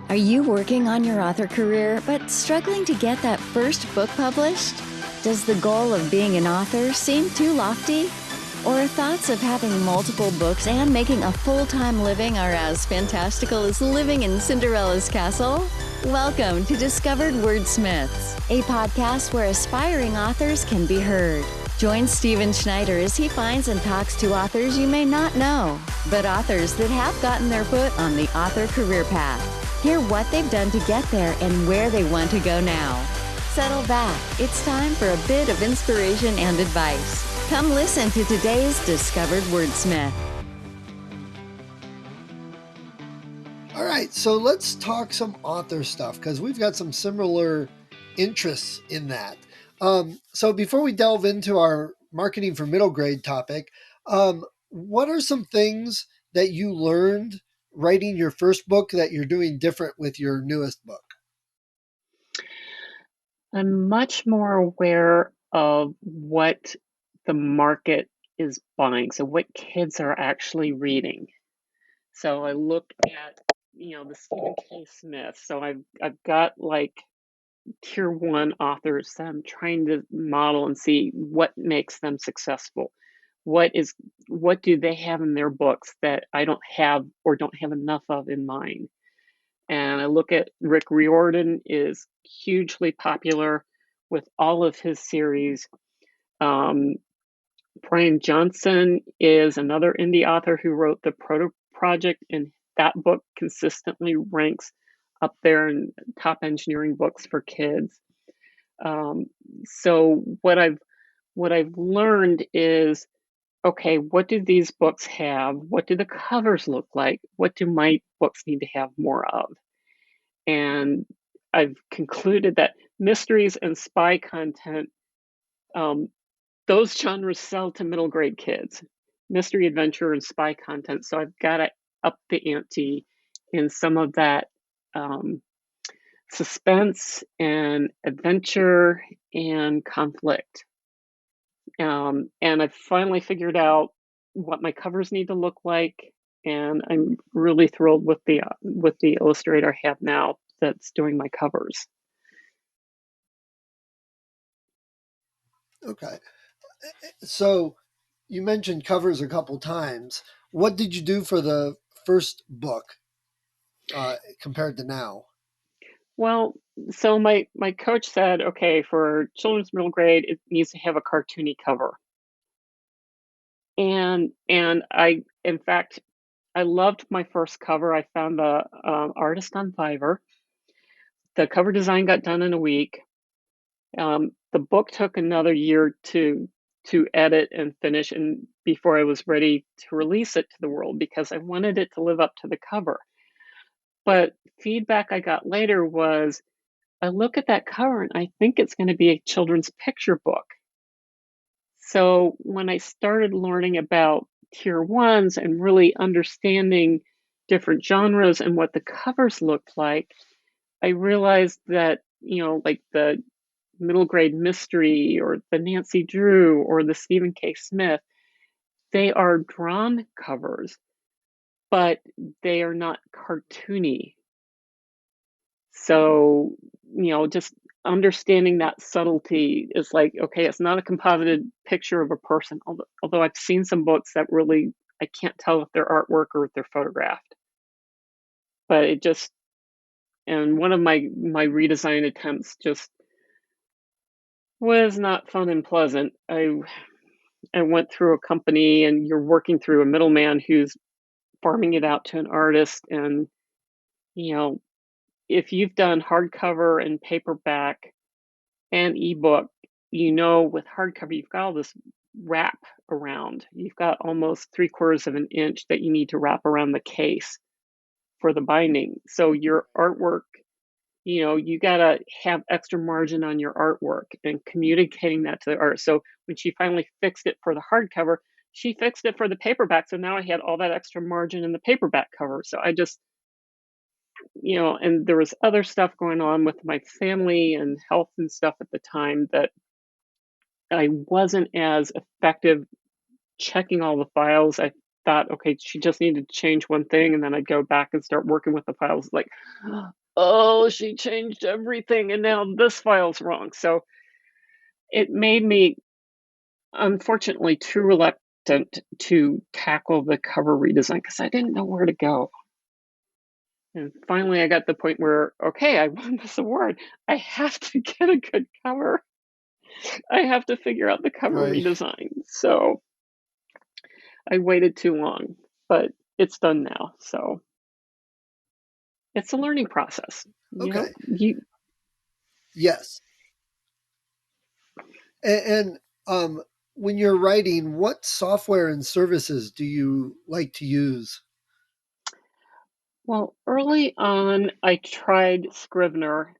Are you working on your author career but struggling to get that first book published? Does the goal of being an author seem too lofty? Or thoughts of having multiple books and making a full-time living are as fantastical as living in Cinderella's castle? Welcome to Discovered Wordsmiths, a podcast where aspiring authors can be heard. Join Stephen Schneider as he finds and talks to authors you may not know, but authors that have gotten their foot on the author career path. Hear what they've done to get there and where they want to go now. Settle back. It's time for a bit of inspiration and advice. Come listen to today's Discovered Wordsmith. All right, so let's talk some author stuff because we've got some similar interests in that. So before we delve into our marketing for middle grade topic, what are some things that you learned writing your first book that you're doing different with your newest book? I'm much more aware of what the market is buying, so what kids are actually reading. So I look at, the Stephen K. Smith. So I've got like tier one authors that I'm trying to model and see what makes them successful. What do they have in their books that I don't have or don't have enough of in mine? And I look at Rick Riordan is hugely popular with all of his series. Brian Johnson is another indie author who wrote the Proto Project, and that book consistently ranks up there in top engineering books for kids. So what I've learned is, okay, what do these books have? What do the covers look like? What do my books need to have more of? And I've concluded that mysteries and spy content, those genres sell to middle grade kids, mystery, adventure, and spy content. So I've got to up the ante in some of that suspense and adventure and conflict. And I've finally figured out what my covers need to look like. And I'm really thrilled with the illustrator I have now that's doing my covers. Okay. So you mentioned covers a couple times. What did you do for the first book compared to now? Well, so my coach said, okay, for children's middle grade, it needs to have a cartoony cover. And I, in fact, I loved my first cover. I found the artist on Fiverr. The cover design got done in a week. The book took another year to edit and finish, and before I was ready to release it to the world because I wanted it to live up to the cover. But feedback I got later was, I look at that cover and I think it's going to be a children's picture book. So when I started learning about tier ones and really understanding different genres and what the covers looked like, I realized that, like the middle grade mystery or the Nancy Drew or the Stephen K. Smith, they are drawn covers, but they are not cartoony. So, just understanding that subtlety is like, okay, it's not a composited picture of a person, although I've seen some books that really, I can't tell if they're artwork or if they're photographed. But it just, and one of my redesign attempts just was not fun and pleasant. I went through a company and you're working through a middleman who's farming it out to an artist. And, if you've done hardcover and paperback and ebook, with hardcover, you've got all this wrap around. You've got almost 3/4 of an inch that you need to wrap around the case for the binding. So your artwork, you got to have extra margin on your artwork and communicating that to the art. So when she finally fixed it for the hardcover, she fixed it for the paperback. So now I had all that extra margin in the paperback cover. So I just, and there was other stuff going on with my family and health and stuff at the time that I wasn't as effective checking all the files. I thought, okay, she just needed to change one thing, and then I'd go back and start working with the files like, oh, she changed everything and now this file's wrong. So it made me, unfortunately, too reluctant to tackle the cover redesign because I didn't know where to go. And finally, I got to the point where, okay, I won this award. I have to get a good cover. I have to figure out the cover Right. redesign. So I waited too long, but it's done now. So it's a learning process. Okay. You Yes. And when you're writing, what software and services do you like to use? well, early on, I tried Scrivener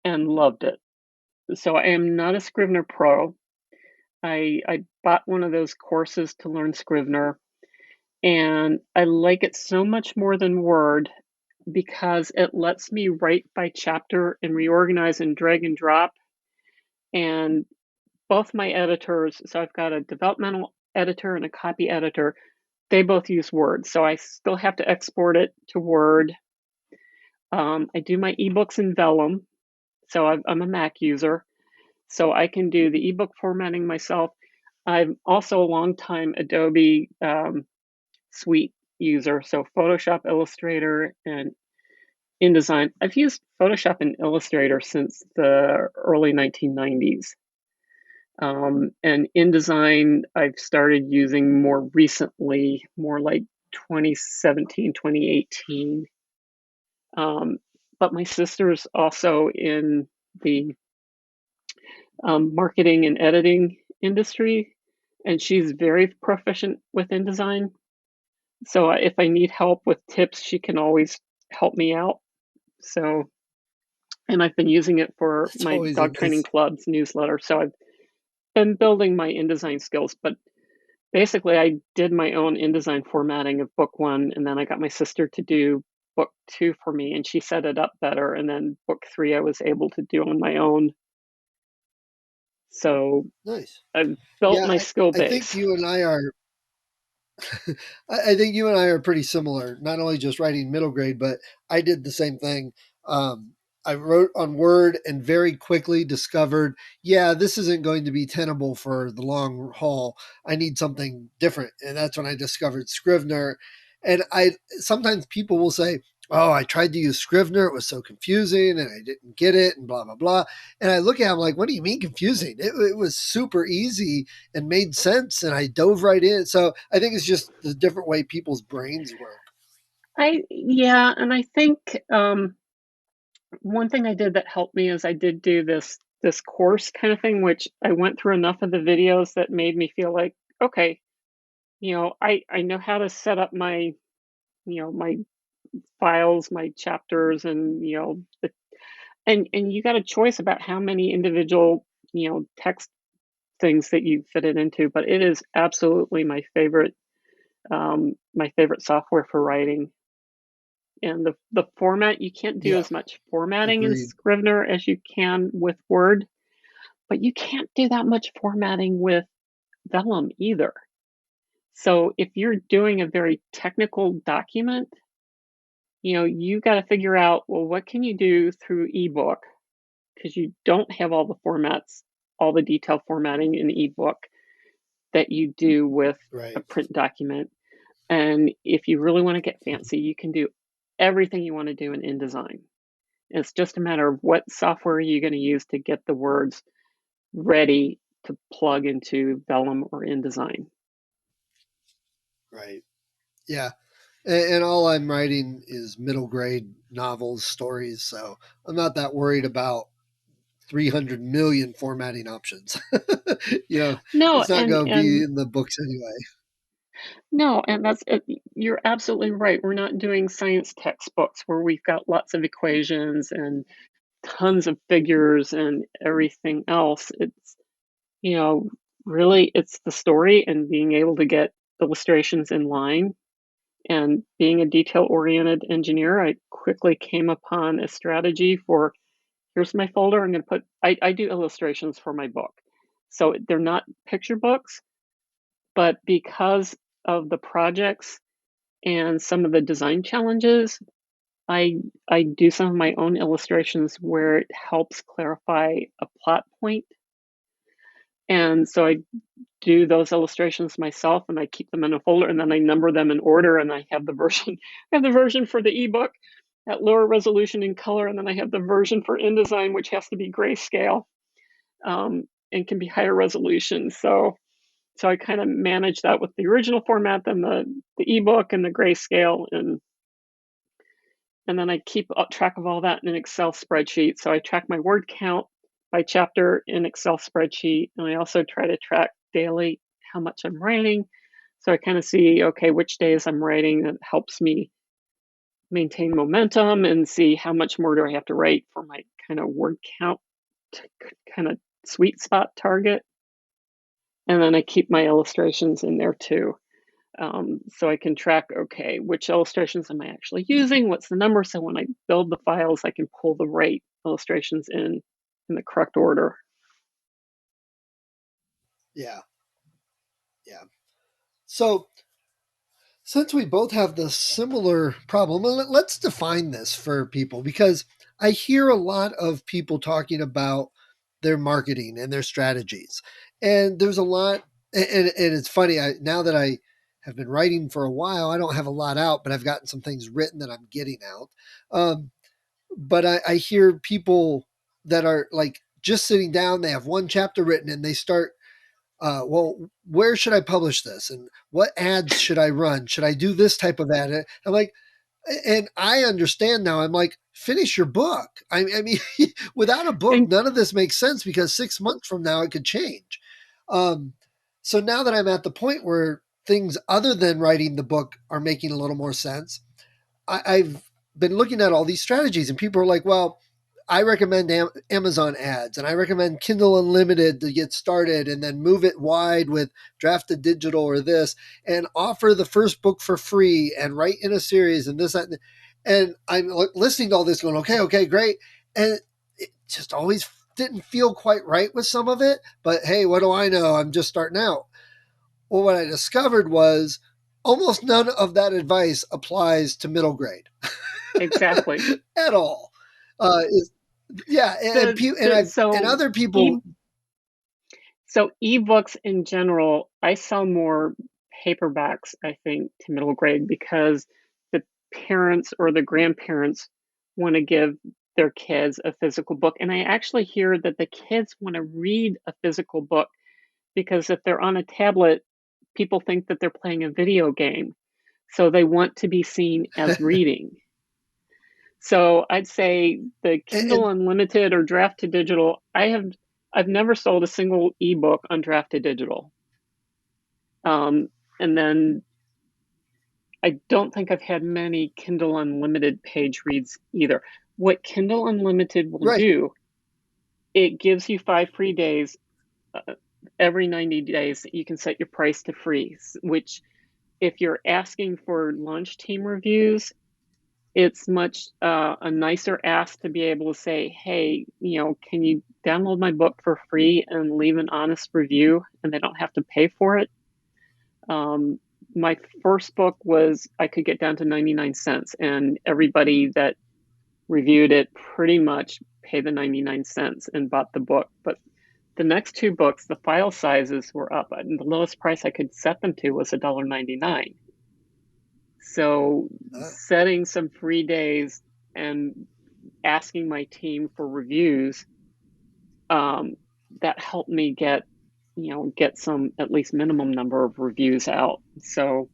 and loved it. So I am not a Scrivener pro. I bought one of those courses to learn Scrivener, and I like it so much more than Word because it lets me write by chapter and reorganize and drag and drop. And both my editors, so I've got a developmental editor and a copy editor, they both use Word. So I still have to export it to Word. I do my ebooks in Vellum. So I'm a Mac user. So I can do the ebook formatting myself. I'm also a longtime Adobe Suite user. So Photoshop, Illustrator, and InDesign. I've used Photoshop and Illustrator since the early 1990s. And InDesign, I've started using more recently, more like 2017, 2018. But my sister's also in the marketing and editing industry, and she's very proficient with InDesign. So if I need help with tips, she can always help me out. So, and I've been using it for That's my always a dog training nice. club's newsletter. So I've been building my InDesign skills, but basically I did my own InDesign formatting of book one, and then I got my sister to do book two for me, and she set it up better. And then book three, I was able to do on my own. So Nice. I've built Yeah, my skill I think base. you and I are I think you and I are pretty similar, not only just writing middle grade, but I did the same thing. Um, I wrote on Word and very quickly discovered, yeah, this isn't going to be tenable for the long haul. I need something different. And that's when I discovered Scrivener. And I sometimes people will say, oh, I tried to use Scrivener. It was so confusing and I didn't get it and blah, blah, blah. And I look at them like, what do you mean confusing? It was super easy and made sense. And I dove right in. So I think it's just the different way people's brains work. Yeah, and I think one thing I did that helped me is I did do this course kind of thing, which I went through enough of the videos that made me feel like, okay, I know how to set up my, my files, my chapters, and and you got a choice about how many individual, text things that you fit it into, but it is absolutely my favorite software for writing. And the format, you can't do Yeah, as much formatting in agreed. Scrivener as you can with Word, but you can't do that much formatting with Vellum either. So if you're doing a very technical document, you got to figure out, well, what can you do through ebook? Because you don't have all the formats, all the detail formatting in ebook that you do with a Right. print document. And if you really want to get fancy, you can do everything you want to do in InDesign. It's just a matter of what software you're going to use to get the words ready to plug into Vellum or InDesign. Right. Yeah. And all I'm writing is middle grade novels, stories. So I'm not that worried about 300 million formatting options. No, It's not and going to be and in the books anyway. no, and that's it. You're absolutely right. We're not doing science textbooks where we've got lots of equations and tons of figures and everything else. It's, you know, really it's the story and being able to get illustrations in line. And being a detail oriented engineer, I quickly came upon a strategy for, here's my folder. I'm going to I do illustrations for my book. So they're not picture books, but because of the projects and some of the design challenges, I do some of my own illustrations where it helps clarify a plot point. And so I do those illustrations myself, and I keep them in a folder, and then I number them in order, and I have the version for the ebook at lower resolution in color, and then I have the version for InDesign, which has to be grayscale, and can be higher resolution. So I kind of manage that with the original format, then the ebook and the grayscale, and then I keep track of all that in an Excel spreadsheet. So I track my word count by chapter in Excel spreadsheet, and I also try to track daily how much I'm writing. So I kind of see, okay, which days I'm writing. That helps me maintain momentum and see how much more do I have to write for my kind of word count to kind of sweet spot target. And then I keep my illustrations in there too. So I can track, okay, which illustrations am I actually using? What's the number? So when I build the files, I can pull the right illustrations in the correct order. Yeah. Yeah. So since we both have the similar problem, let's define this for people, because I hear a lot of people talking about their marketing and their strategies. And there's a lot, and it's funny, now that I have been writing for a while, I don't have a lot out, but I've gotten some things written that I'm getting out. But I hear people that are like just sitting down, they have one chapter written and they start well, where should I publish this? And what ads should I run? Should I do this type of ad? I'm like, and I understand now. I'm like, finish your book. I mean, without a book, And, none of this makes sense, because 6 months from now it could change. Um, so now that I'm at the point where things other than writing the book are making a little more sense, I've been looking at all these strategies, and people are like, well, I recommend Amazon ads, and I recommend Kindle Unlimited to get started, and then move it wide with Draft to Digital or this, and offer the first book for free and write in a series and this, that. And I'm listening to all this going, okay, great. And it just always didn't feel quite right with some of it. But hey, what do I know? I'm just starting out. Well, what I discovered was almost none of that advice applies to middle grade. exactly. At all. Is Yeah, and So other people. ebooks in general, I sell more paperbacks, I think, to middle grade because the parents or the grandparents want to give their kids a physical book. And I actually hear that the kids want to read a physical book because if they're on a tablet, people think that they're playing a video game. So they want to be seen as reading. So I'd say the Kindle And Unlimited or Draft to Digital, I've never sold a single ebook on Draft to Digital. And then I don't think I've had many Kindle Unlimited page reads either. What Kindle Unlimited will right, do, it gives you 5 free days. Every 90 days, you can set your price to free, which if you're asking for launch team reviews, it's much a nicer ask to be able to say, hey, can you download my book for free and leave an honest review, and they don't have to pay for it. My first book was, I could get down to 99 cents, and everybody that reviewed it pretty much paid the 99 cents and bought the book. But the next 2 books, the file sizes were up, and the lowest price I could set them to was $1.99. So setting some free days and asking my team for reviews, that helped me get some at least minimum number of reviews out. So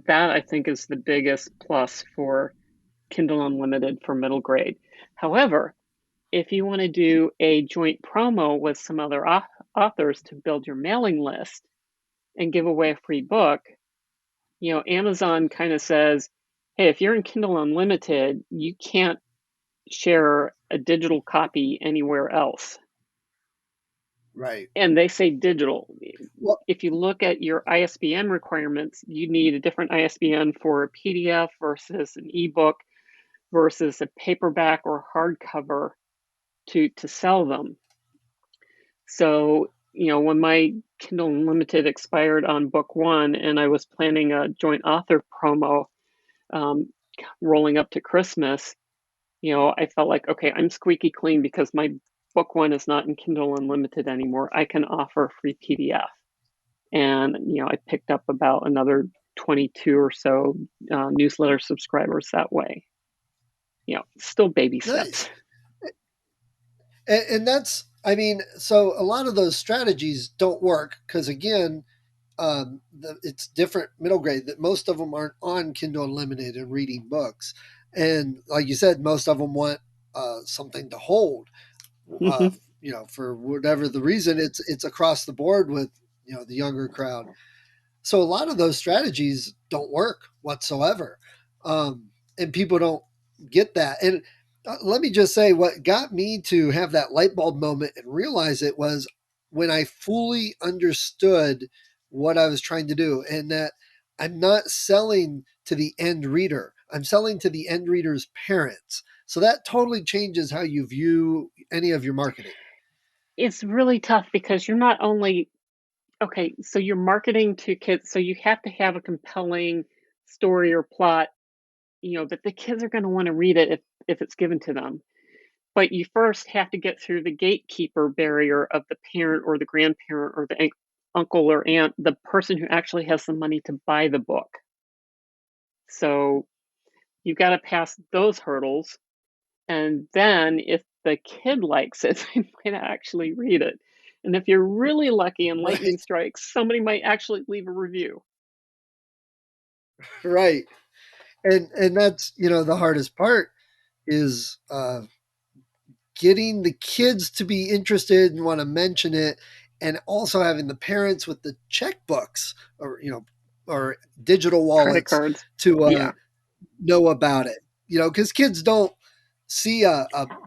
that, I think, is the biggest plus for Kindle Unlimited for middle grade. However, if you want to do a joint promo with some other authors to build your mailing list and give away a free book, Amazon kind of says, hey, if you're in Kindle Unlimited, you can't share a digital copy anywhere else. right. And they say digital. Well, If you look at your ISBN requirements, you need a different ISBN for a PDF versus an ebook versus a paperback or hardcover to sell them. So when my Kindle Unlimited expired on book one and I was planning a joint author promo um, rolling up to Christmas, I felt like, okay, I'm squeaky clean because my book one is not in Kindle Unlimited anymore. I can offer a free PDF. And, I picked up about another 22 or so newsletter subscribers that way. Still baby Nice. steps. And that's, I mean, so a lot of those strategies don't work because, again, it's different middle grade that most of them aren't on Kindle Unlimited and reading books. And like you said, most of them want something to hold. Uh, for whatever the reason, it's across the board with the younger crowd. So a lot of those strategies don't work whatsoever, and people don't get that. And let me just say, what got me to have that light bulb moment and realize it was when I fully understood what I was trying to do, and that I'm not selling to the end reader. I'm selling to the end reader's parents. So that totally changes how you view any of your marketing. It's really tough because you're not only, okay, so you're marketing to kids, so you have to have a compelling story or plot, that the kids are going to want to read it if it's given to them. But you first have to get through the gatekeeper barrier of the parent or the grandparent or the uncle or aunt, the person who actually has the money to buy the book. So you've got to pass those hurdles. And then if the kid likes it, they might actually read it. And if you're really lucky and lightning Right, strikes, somebody might actually leave a review. right. And that's the hardest part is getting the kids to be interested and want to mention it, and also having the parents with the checkbooks or digital Credit wallets cards. to Yeah. know about it. Because kids don't see an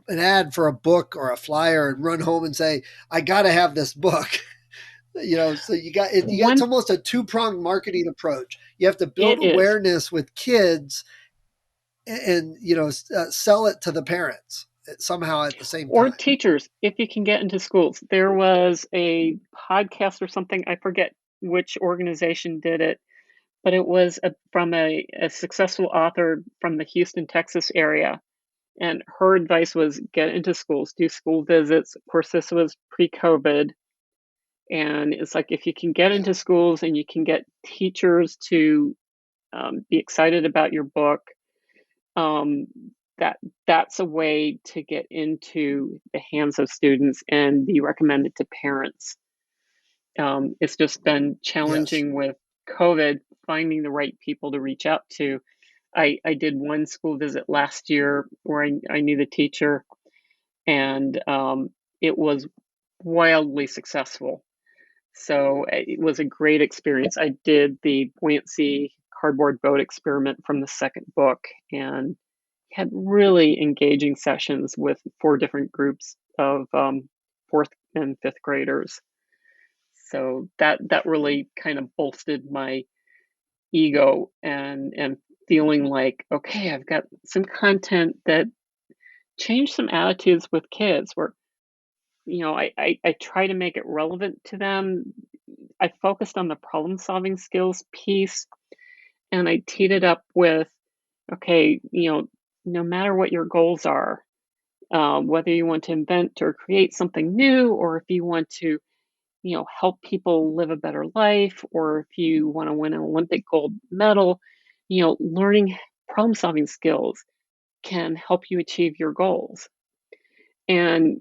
ad for a book or a flyer and run home and say, "I got to have this book." So you got it. It's One, almost a two-pronged marketing approach. You have to build it is. awareness with kids and sell it to the parents somehow at the same Or time. teachers, if you can get into schools. There was a podcast or something, I forget which organization did it, but it was from a successful author from the Houston, Texas area. And her advice was get into schools, do school visits. Of course, this was pre COVID. And it's like if you can get Yeah. into schools and you can get teachers to be excited about your book, um, that that's a way to get into the hands of students and be recommended to parents. It's just been Yes. challenging with COVID finding the right people to reach out to. I did one school visit last year where I knew the teacher, and it was wildly successful. So it was a great experience. I did the buoyancy cardboard boat experiment from the second book and had really engaging sessions with four different groups of fourth and fifth graders. So that really kind of bolstered my ego and feeling like, okay, I've got some content that changed some attitudes with kids where I try to make it relevant to them. I focused on the problem solving skills piece and I teed it up with, okay, no matter what your goals are, whether you want to invent or create something new, or if you want to, help people live a better life, or if you want to win an Olympic gold medal, learning problem solving skills can help you achieve your goals. And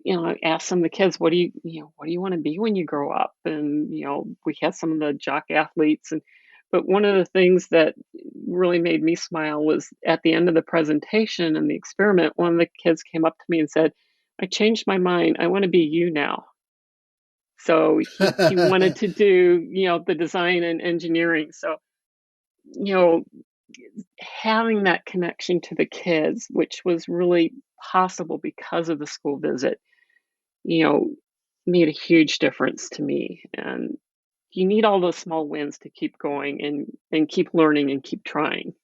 I asked some of the kids, what do you want to be when you grow up? And we had some of the jock athletes, and but one of the things that really made me smile was at the end of the presentation and the experiment, one of the kids came up to me and said, "I changed my mind. I want to be you now." So he wanted to do the design and engineering. So you know having that connection to the kids, which was really possible because of the school visit, you know, made a huge difference to me. And you need all those small wins to keep going and keep learning and keep trying.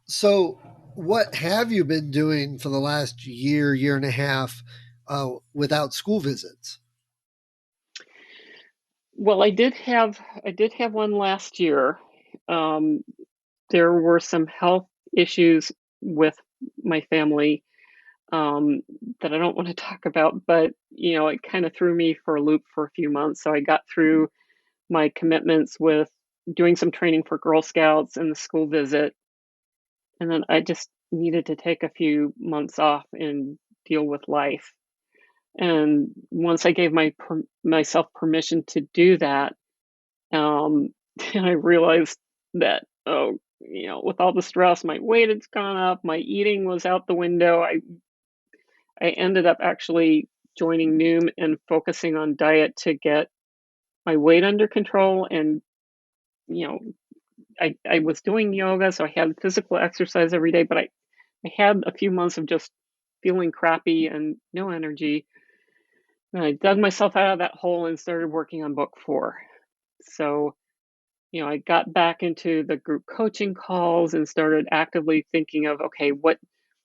So, what have you been doing for the last year, year and a half without school visits? Well, I did have one last year. Um, there were some health issues with my family that I don't want to talk about, but it kind of threw me for a loop for a few months. So I got through my commitments with doing some training for Girl Scouts and the school visit, and then I just needed to take a few months off and deal with life. And once I gave myself permission to do that, um, I realized that, with all the stress, my weight had gone up, my eating was out the window. I ended up actually joining Noom and focusing on diet to get my weight under control. And, you know, I was doing yoga, so I had physical exercise every day, but I had a few months of just feeling crappy and no energy. And I dug myself out of that hole and started working on book 4. So, I got back into the group coaching calls and started actively thinking of, okay, what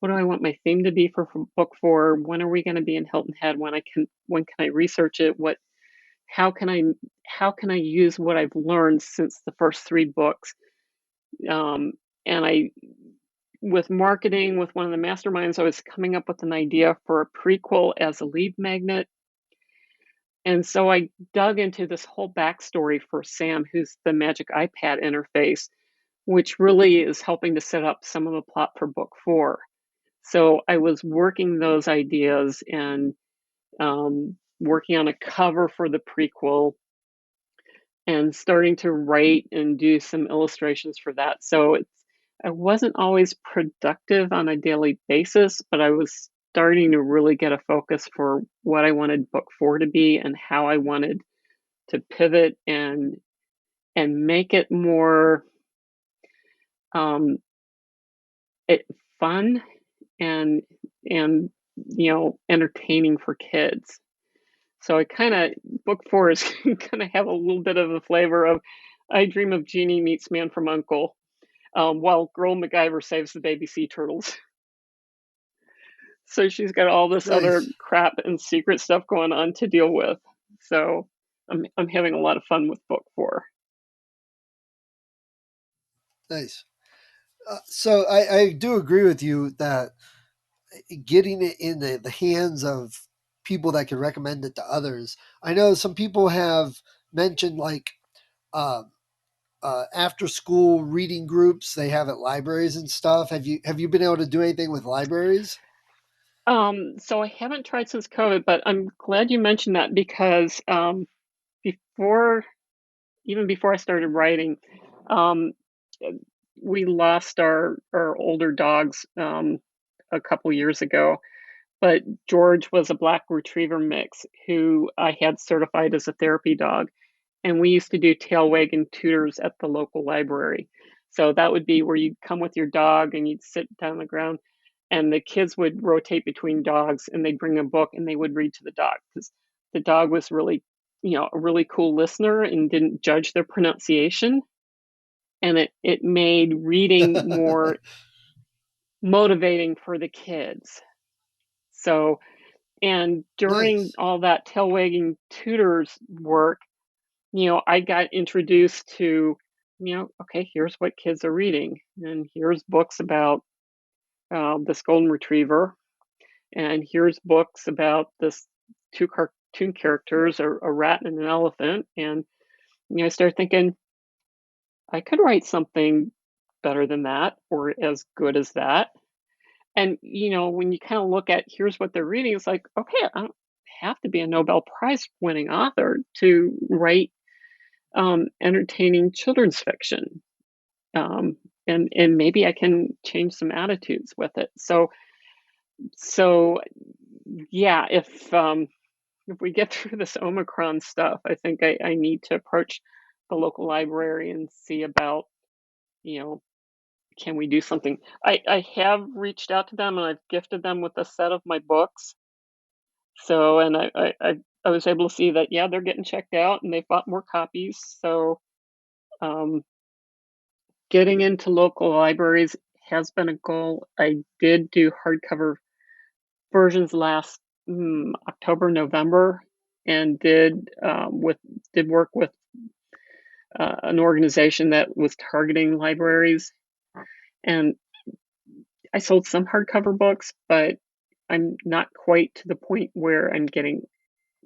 do I want my theme to be for book 4? When are we going to be in Hilton Head? When can I research it? How can I use what I've learned since the first 3 books? And I with marketing with one of the masterminds, I was coming up with an idea for a prequel as a lead magnet. And so I dug into this whole backstory for Sam, who's the Magic iPad interface, which really is helping to set up some of the plot for book 4. So I was working those ideas and working on a cover for the prequel and starting to write and do some illustrations for that. So I wasn't always productive on a daily basis, but I was starting to really get a focus for what I wanted book 4 to be and how I wanted to pivot and make it more um, fun and entertaining for kids. So book 4 is gonna have a little bit of a flavor of I Dream of Jeannie meets Man from Uncle, while Girl MacGyver saves the baby sea turtles. So she's got all this other Nice. crap and secret stuff going on to deal with. So I'm having a lot of fun with book 4. Nice. So I do agree with you that getting it in the hands of people that can recommend it to others. I know some people have mentioned like uh, after school reading groups they have at libraries and stuff. Have you been able to do anything with libraries? So I haven't tried since COVID, but I'm glad you mentioned that because before even before I started writing, um, we lost our older dogs a couple years ago. But George was a black retriever mix who I had certified as a therapy dog, and we used to do tail wagging tutors at the local library. So that would be where you'd come with your dog and you'd sit down on the ground, and the kids would rotate between dogs and they'd bring a book and they would read to the dog because the dog was really, a really cool listener and didn't judge their pronunciation. And it made reading more motivating for the kids. So, and during Nice. all that tail wagging tutors work, I got introduced to, okay, here's what kids are reading, and here's books about this golden retriever, and here's books about this 2 cartoon characters, a rat and an elephant, and I started thinking I could write something better than that or as good as that. And when you kind of look at here's what they're reading, it's like, okay, I don't have to be a Nobel Prize winning author to write entertaining children's fiction. Um, and maybe I can change some attitudes with it. So yeah, if we get through this Omicron stuff, I think I need to approach the local library and see about, you know, can we do something? I have reached out to them and I've gifted them with a set of my books. So, and I was able to see that, yeah, they're getting checked out and they've bought more copies. So, um, getting into local libraries has been a goal. I did do hardcover versions last October, November, and did work with an organization that was targeting libraries. And I sold some hardcover books, but I'm not quite to the point where I'm getting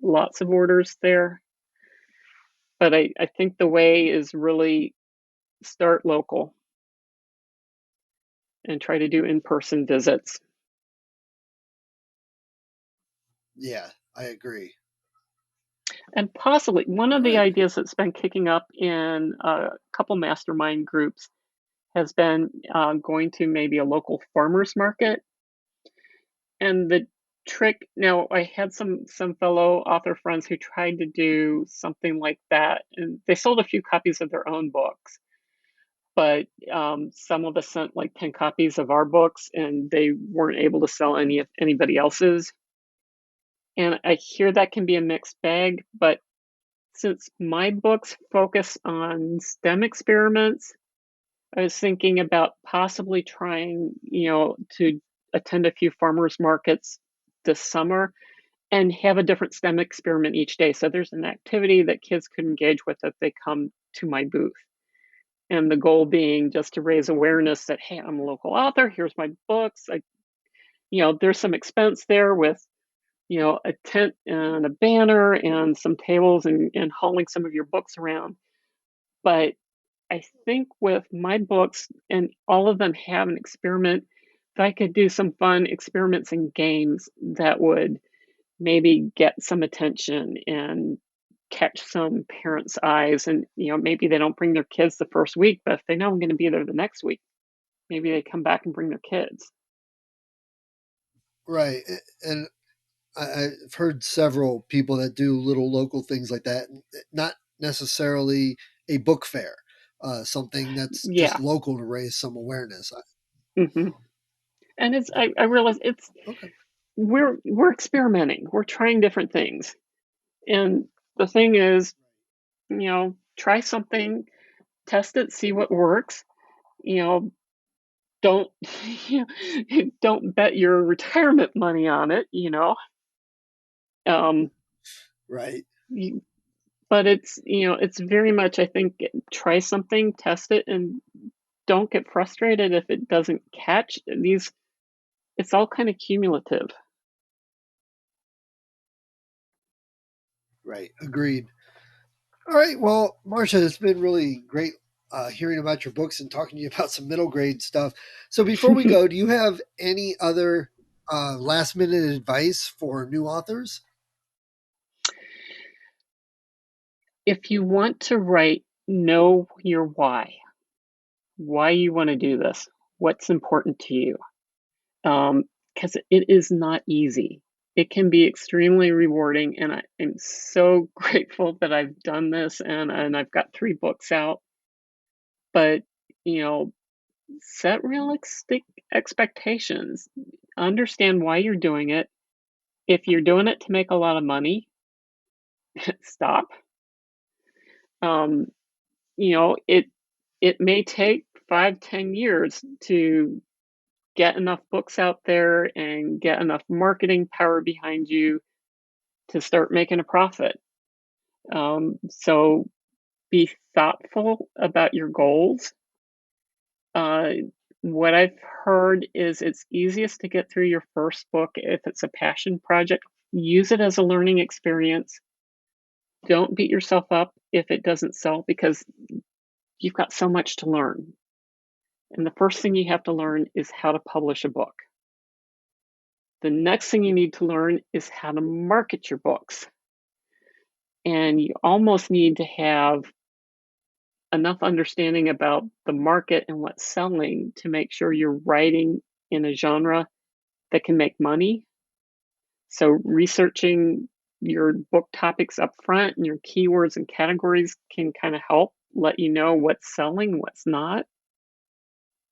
lots of orders there. But I think the way is really start local and try to do in-person visits. Yeah, I agree. And possibly one All of the right. ideas that's been kicking up in a couple mastermind groups has been going to maybe a local farmers market. And the trick now, I had some fellow author friends who tried to do something like that, and they sold a few copies of their own books. But some of us sent like 10 copies of our books, and they weren't able to sell any of anybody else's. And I hear that can be a mixed bag, but since my books focus on STEM experiments, I was thinking about possibly trying, to attend a few farmers markets this summer and have a different STEM experiment each day. So there's an activity that kids could engage with if they come to my booth. And the goal being just to raise awareness that, hey, I'm a local author, here's my books. There's some expense there with, a tent and a banner and some tables and hauling some of your books around. But I think with my books, and all of them have an experiment, if I could do some fun experiments and games that would maybe get some attention and catch some parents' eyes. And, maybe they don't bring their kids the first week, but if they know I'm going to be there the next week, maybe they come back and bring their kids. Right. And I've heard several people that do little local things like that, not necessarily a book fair, something that's just Yeah. local to raise some awareness. hmm And I realize Okay. we're experimenting, we're trying different things. And the thing is, try something, test it, see what works. You know, don't don't bet your retirement money on it. Um, Right. you, but it's very much, I think, try something, test it, and don't get frustrated if it doesn't catch. It's all kind of cumulative. Right. Agreed. All right. Well, Marcia, it's been really great hearing about your books and talking to you about some middle grade stuff. So before we go, do you have any other last minute advice for new authors? If you want to write, know your why you want to do this, what's important to you. Because it is not easy. It can be extremely rewarding, and I am so grateful that I've done this, and I've got 3 books out. But, you know, set realistic expectations. Understand why you're doing it. If you're doing it to make a lot of money, stop. Um, it may take 5-10 years to get enough books out there and get enough marketing power behind you to start making a profit. So be thoughtful about your goals. Uh, what I've heard is it's easiest to get through your first book if it's a passion project. Use it as a learning experience. Don't beat yourself up if it doesn't sell because you've got so much to learn. And the first thing you have to learn is how to publish a book. The next thing you need to learn is how to market your books. And you almost need to have enough understanding about the market and what's selling to make sure you're writing in a genre that can make money. So researching your book topics up front and your keywords and categories can kind of help let you know what's selling, what's not.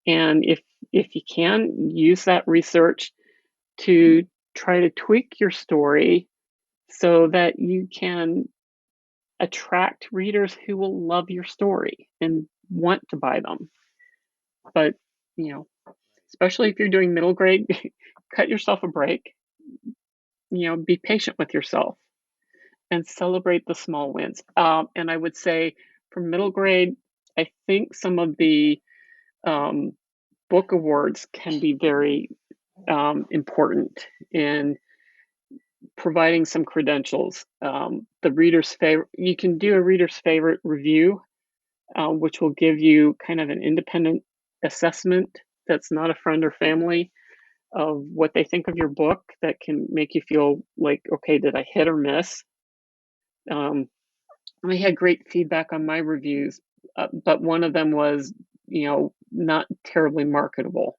And if you can, use that research to try to tweak your story so that you can attract readers who will love your story and want to buy them. But, you know, especially if you're doing middle grade, cut yourself a break. be patient with yourself and celebrate the small wins. And I would say for middle grade, I think some of the book awards can be very important in providing some credentials. The reader's favorite, you can do a reader's favorite review, which will give you kind of an independent assessment that's not a friend or family of what they think of your book, that can make you feel like, okay, did I hit or miss? I had great feedback on my reviews, but one of them was, not terribly marketable.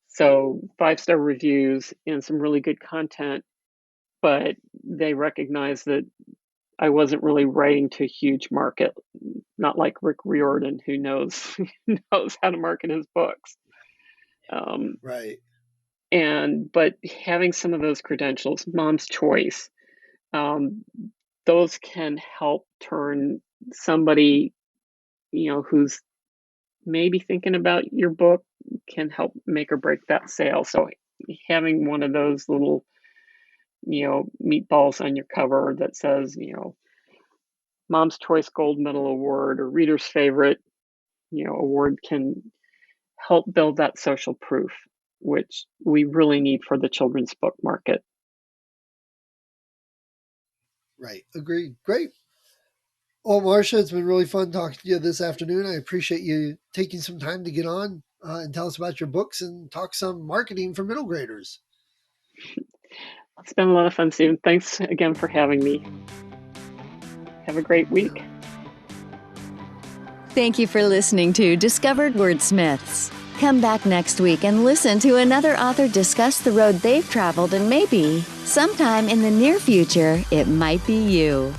So 5-star reviews and some really good content, but they recognized that I wasn't really writing to a huge market, not like Rick Riordan, who knows knows how to market his books. Right. But having some of those credentials, Mom's Choice, those can help turn somebody, who's maybe thinking about your book, can help make or break that sale. So having one of those little, meatballs on your cover that says, Mom's Choice Gold Medal Award or Reader's Favorite, award can help build that social proof, which we really need for the children's book market. Right. Agreed. Great. Well, Marcia, it's been really fun talking to you this afternoon. I appreciate you taking some time to get on and tell us about your books and talk some marketing for middle graders. It's been a lot of fun, Stephen. Thanks again for having me. Have a great week. Thank you for listening to Discovered Wordsmiths. Come back next week and listen to another author discuss the road they've traveled, and maybe, sometime in the near future, it might be you.